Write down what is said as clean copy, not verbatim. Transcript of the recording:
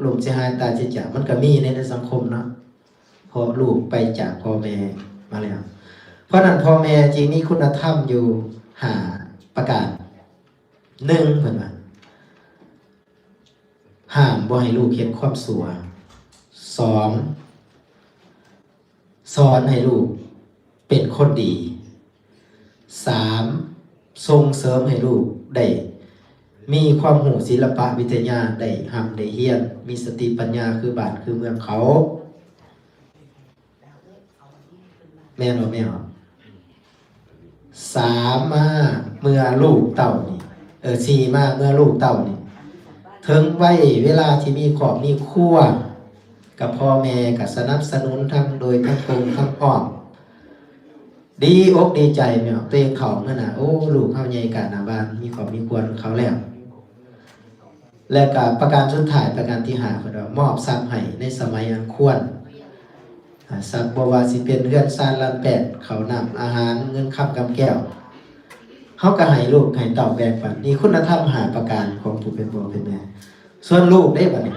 ลูกสิหายตายสิจากมันก็มีในสังคมเนาะพอลูกไปจากพ่อแม่มาแล้วเพราะนั้นพ่อแม่จริงมีคุณธรรมอยู่5ประการ1เพิ่นว่าห้ามบ่ให้ลูกเฮ็ดความชั่ว2สอนให้ลูกเป็นคนดี3ส่งเสริมให้ลูกได้มีความรู้ศิลปะวิทยาได้ได้เรียนมีสติปัญญาคือบ้านคือเมืองเขาแม่นบ่แม่น3มาเมื่อลูกเต้านี่4มาเมื่อลูกเต้านี่ถึงวัยเวลาที่มีครอบมีครัวกับพ่อแม่ก็สนับสนุนทั้งโดยทั้งตรงทั้งอ้อมดีอกดีใจแม่ตัวเองเขานั่นน่ะโอ้ลูกเฮาใหญ่กะหน้าบ้านมีครอบมีครัวเขาแล้วและก็ประการสุดท้ายประการที่5เพิ่นว่ามอบทรัพย์ให้ในสมัยอันควรทรัพย์บ่ว่าสิเป็นเรือนซ่านลานแปดข้าวน้ำอาหารเงินคำกำแก้วเฮาก็ให้ลูกให้เต้าแบ่งปันนี่คุณธรรม5ประการของผู้เป็นพ่อเป็นแม่ส่วนลูกได้บัดนี้